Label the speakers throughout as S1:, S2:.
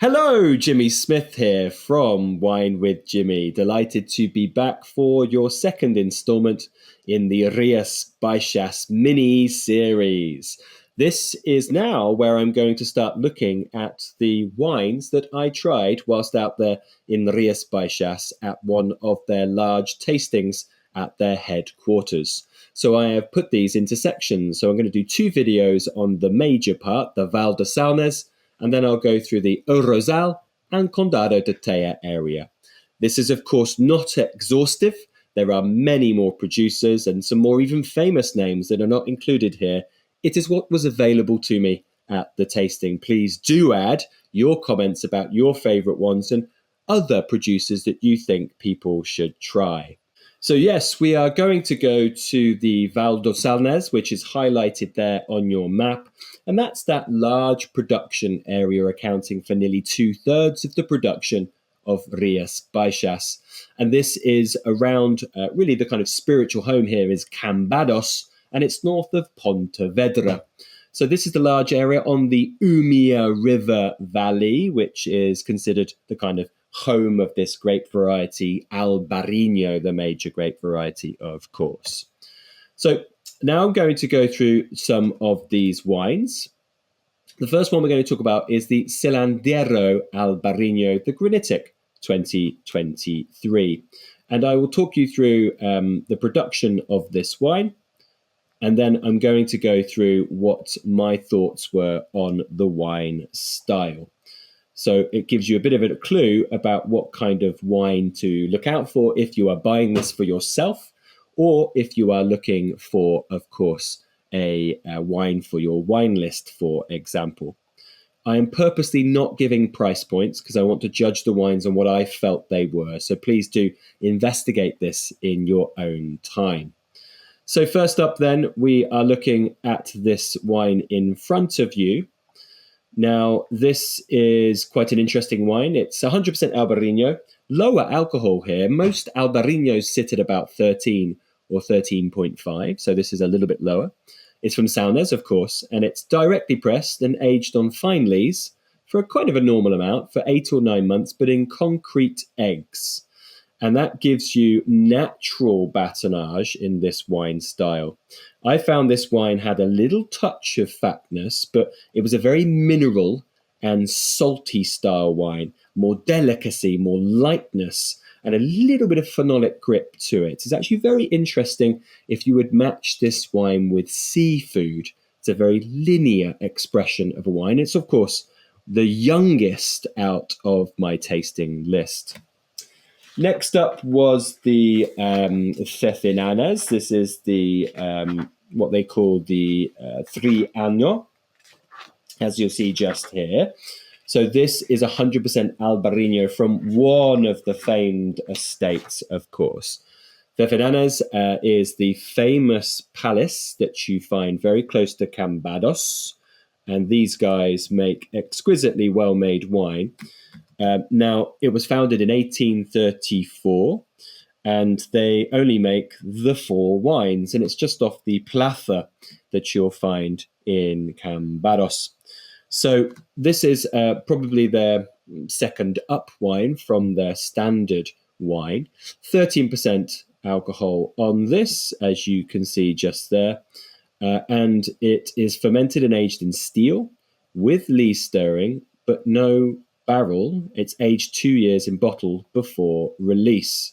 S1: Hello, Jimmy Smith here from Wine with Jimmy. Delighted to be back for your second installment in the Rías Baixas mini series. This is now where I'm going to start looking at the wines that I tried whilst out there in Rías Baixas at one of their large tastings at their headquarters. So I have put these into sections. So I'm going to do two videos on the major part, the Val de Salnés, and then I'll go through the Rosal and Condado de Teja area. This is, of course, not exhaustive. There are many more producers and some more even famous names that are not included here. It is what was available to me at the tasting. Please do add your comments about your favourite ones and other producers that you think people should try. So yes, we are going to go to the Val do Salnés, which is highlighted there on your map. And that's that large production area accounting for nearly 2/3 of the production of Rías Baixas. And this is around, really the kind of spiritual home here is Cambados, and it's north of Pontevedra. So this is the large area on the Umia River Valley, which is considered the kind of home of this grape variety, Albarino, the major grape variety, of course. So now I'm going to go through some of these wines. The first one we're going to talk about is the Silandeiro Albarino, the granitic 2023. And I will talk you through the production of this wine. And then I'm going to go through what my thoughts were on the wine style. So it gives you a bit of a clue about what kind of wine to look out for if you are buying this for yourself, or if you are looking for, of course, a wine for your wine list, for example. I am purposely not giving price points because I want to judge the wines on what I felt they were. So please do investigate this in your own time. So first up then, we are looking at this wine in front of you. Now, this is quite an interesting wine. It's 100% Albarino, lower alcohol here. Most Albarinos sit at about 13 or 13.5, so this is a little bit lower. It's from Salnés, of course, and it's directly pressed and aged on fine lees for kind of a normal amount for 8 or 9 months, but in concrete eggs. And that gives you natural batonnage in this wine style. I found this wine had a little touch of fatness, but it was a very mineral and salty style wine, more delicacy, more lightness, and a little bit of phenolic grip to it. It's actually very interesting if you would match this wine with seafood. It's a very linear expression of a wine. It's, of course, the youngest out of my tasting list. Next up was the Fefinanes. This is the what they call the 3 Año, as you'll see just here. So this is 100% Albarino from one of the famed estates, of course. Fefinanes is the famous palace that you find very close to Cambados, and these guys make exquisitely well-made wine. Now, it was founded in 1834, and they only make the 4 wines, and it's just off the Plaza that you'll find in Cambados. So this is probably their second up wine from their standard wine. 13% alcohol on this, as you can see just there, and it is fermented and aged in steel with lee stirring, but no barrel. It's aged 2 years in bottle before release.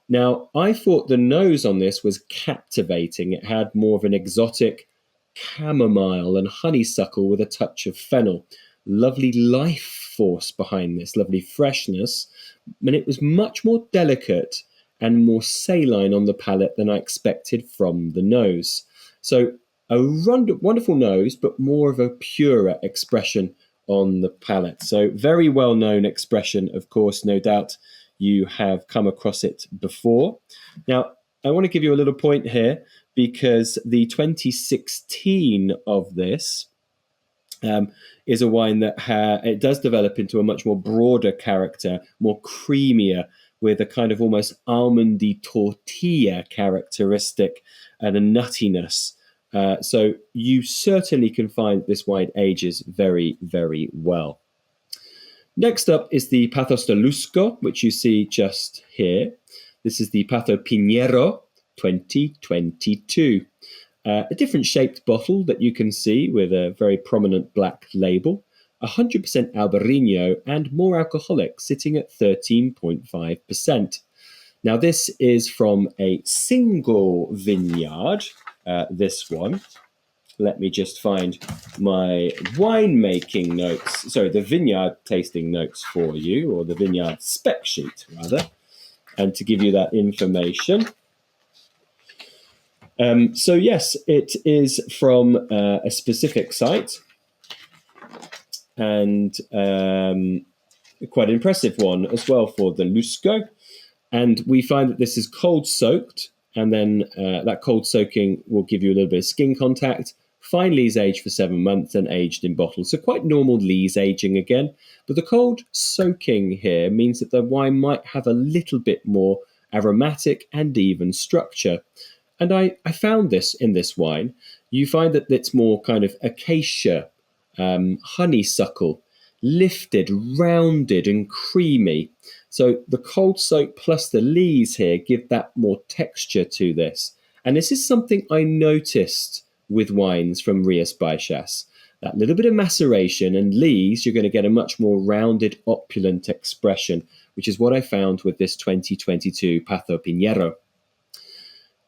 S1: Now, I thought the nose on this was captivating. It had more of an exotic chamomile and honeysuckle with a touch of fennel. Lovely life force behind this, lovely freshness. And it was much more delicate and more saline on the palate than I expected from the nose. So a wonderful nose, but more of a purer expression on the palate. So very well-known expression, of course, no doubt you have come across it before. Now, I want to give you a little point here because the 2016 of this is a wine that it does develop into a much more broader character, more creamier, with a kind of almost almondy tortilla characteristic and a nuttiness. So you certainly can find this wine ages very, very well. Next up is the Pazos de Lusco, which you see just here. This is the Pazo Pinheiro 2022. A different shaped bottle that you can see with a very prominent black label. 100% Albarino and more alcoholic, sitting at 13.5%. Now, this is from a single vineyard, this one. Let me just find my winemaking notes, sorry, the vineyard tasting notes for you, or the vineyard spec sheet, rather, and to give you that information. So yes, it is from a specific site, and quite an impressive one as well for the Lusco. And we find that this is cold soaked, and then that cold soaking will give you a little bit of skin contact. Fine lees aged for 7 months and aged in bottles. So quite normal lees aging again. But the cold soaking here means that the wine might have a little bit more aromatic and even structure. And I found this in this wine. You find that it's more kind of acacia, honeysuckle, lifted, rounded and creamy. So the cold soak plus the lees here give that more texture to this. And this is something I noticed with wines from Rías Baixas. That little bit of maceration and lees, you're going to get a much more rounded, opulent expression, which is what I found with this 2022 Pazo Pinheiro.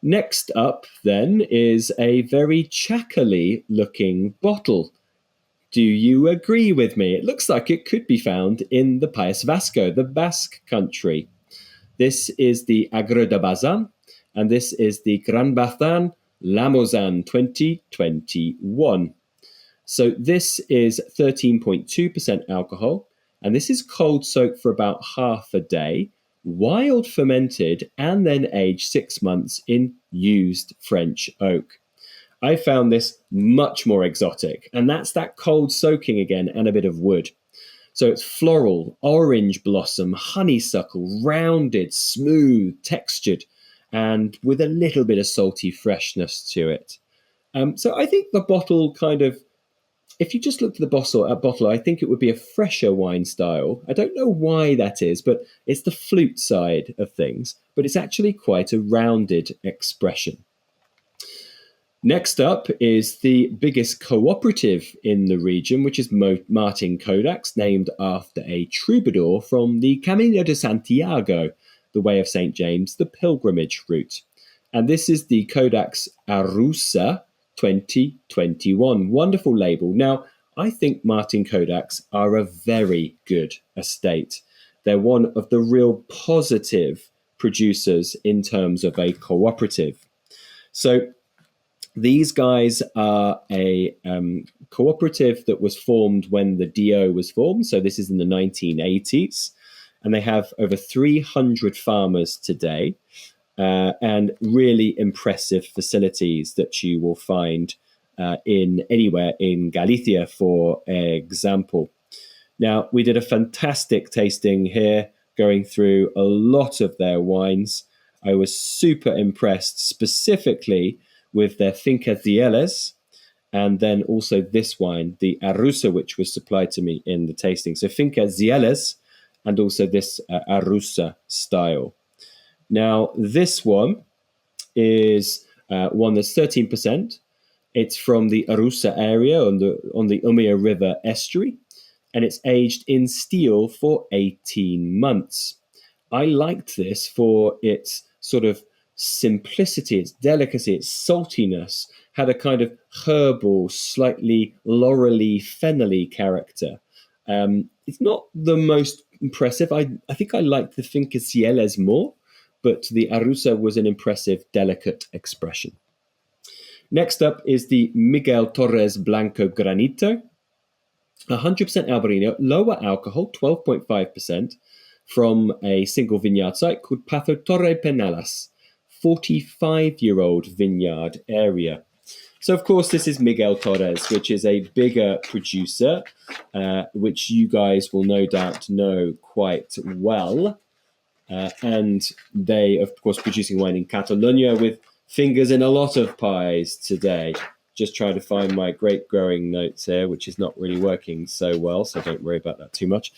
S1: Next up, then, is a very chacally looking bottle. Do you agree with me? It looks like it could be found in the País Vasco, the Basque country. This is the Agro de Bazan, and this is the Gran Bazan Lamozan 2021. So this is 13.2% alcohol, and this is cold soaked for about half a day, wild fermented, and then aged 6 months in used French oak. I found this much more exotic, and that's that cold soaking again and a bit of wood. So it's floral, orange blossom, honeysuckle, rounded, smooth, textured, and with a little bit of salty freshness to it. So I think the bottle kind of, if you just looked at the bottle, I think it would be a fresher wine style. I don't know why that is, but it's the flute side of things, but it's actually quite a rounded expression. Next up is the biggest cooperative in the region, which is Martin Codax, named after a troubadour from the Camino de Santiago, the Way of St. James, the pilgrimage route. And this is the Codax Arusa 2021. Wonderful label. Now, I think Martin Codax are a very good estate. They're one of the real positive producers in terms of a cooperative. So these guys are a cooperative that was formed when the DO was formed. So this is in the 1980s. And they have over 300 farmers today and really impressive facilities that you will find in anywhere in Galicia, for example. Now, we did a fantastic tasting here, going through a lot of their wines. I was super impressed specifically with their Finca Zieles, and then also this wine, the Arusa, which was supplied to me in the tasting. So Finca Zieles, and also this Arusa style. Now, this one is one that's 13%. It's from the Arusa area on the Umia River estuary, and it's aged in steel for 18 months. I liked this for its sort of simplicity, its delicacy, its saltiness, had a kind of herbal, slightly laurel-y, fennel-y character. It's not the most impressive. I think I liked the Finca Zieles more, but the Arusa was an impressive, delicate expression. Next up is the Miguel Torres Blanco Granito, 100% Albarino, lower alcohol, 12.5%, from a single vineyard site called Pazo Torre Penalas, 45-year-old vineyard area. So, of course, this is Miguel Torres, which is a bigger producer, which you guys will no doubt know quite well. And they, of course, producing wine in Catalonia with fingers in a lot of pies today. just trying to find my grape growing notes here, which is not really working so well, so don't worry about that too much.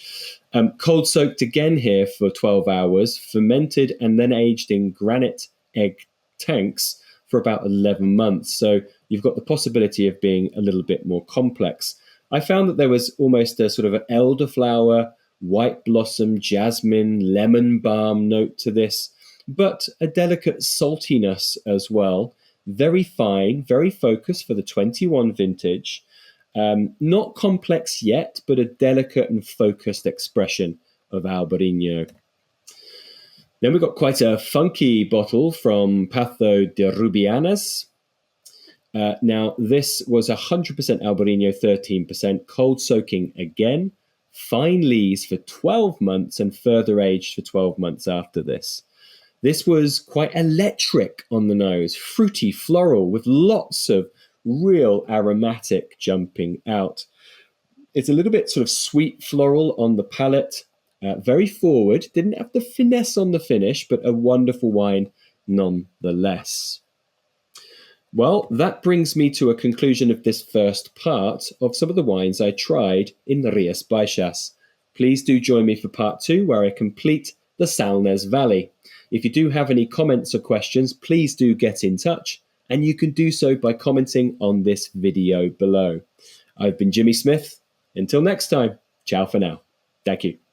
S1: Cold soaked again here for 12 hours, fermented and then aged in granite egg tanks for about 11 months. So you've got the possibility of being a little bit more complex. I found that there was almost a sort of an elderflower, white blossom, jasmine, lemon balm note to this, but a delicate saltiness as well. Very fine, very focused for the 21 vintage. Not complex yet, but a delicate and focused expression of Albarino. Then we've got quite a funky bottle from Pazos de Rubianes. Now, this was 100% Albarino, 13%, cold soaking again, fine lees for 12 months and further aged for 12 months after this. This was quite electric on the nose, fruity, floral, with lots of real aromatic jumping out. It's a little bit sort of sweet floral on the palate, very forward, didn't have the finesse on the finish, but a wonderful wine nonetheless. Well, that brings me to a conclusion of this first part of some of the wines I tried in the Rías Baixas. Please do join me for part 2, where I complete the Salnés Valley. If you do have any comments or questions, please do get in touch, and you can do so by commenting on this video below. I've been Jimmy Smith. Until next time, ciao for now. Thank you.